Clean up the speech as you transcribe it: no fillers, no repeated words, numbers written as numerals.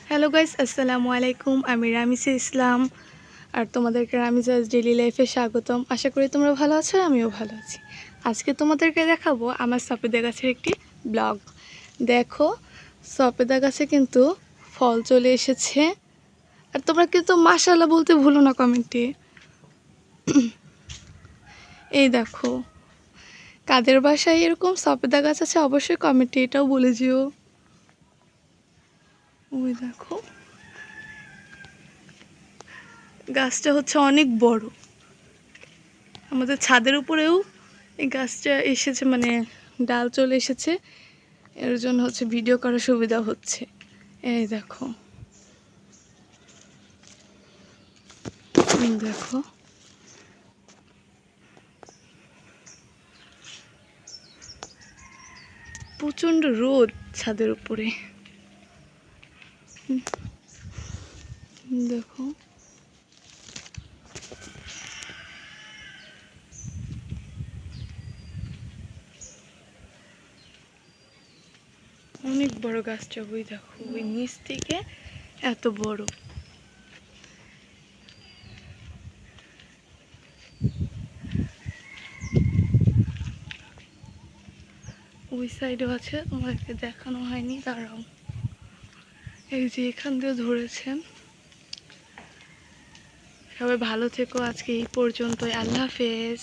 Hello guys, আসসালামু আলাইকুম। আমি রামিসা ইসলাম আর তোমাদেরকে রামিজাস ডেইলি লাইফে স্বাগতম। আশা করি তোমরা ভালো আছো, আমিও ভালো আছি। আজকে তোমাদেরকে দেখাবো আমার সপেদা গাছের একটি ব্লগ। দেখো, সপেদা গাছে কিন্তু ফল চলে এসেছে। আর তোমরা কিন্তু মাশাআল্লাহ বলতে ভুলো না কমেন্টে। এই দেখো, কাদের বাসায় এরকম সপেদা গাছ আছে অবশ্যই কমেন্টে এটাও বলে যেও। ওই দেখো, গাছটা হচ্ছে অনেক বড়। আমাদের ছাদের উপরেও এই গাছটা এসেছে, মানে ডাল চলে এসেছে। এর জন্য হচ্ছে ভিডিও করার সুবিধা হচ্ছে। এই দেখো, দেখো প্রচণ্ড রোদ ছাদের উপরে। দেখো, অনেক বড় গাছটা। ওই দেখো, ওই নিচ থেকে এত বড়। ওই সাইডেও আছে, তোমাদেরকে দেখানো হয়নি, দাঁড়াও। এই যে এখান দিয়ে ধরেছেন। সবাই ভালো থেকো, আজকে এই পর্যন্তই। আল্লাহ হাফেজ।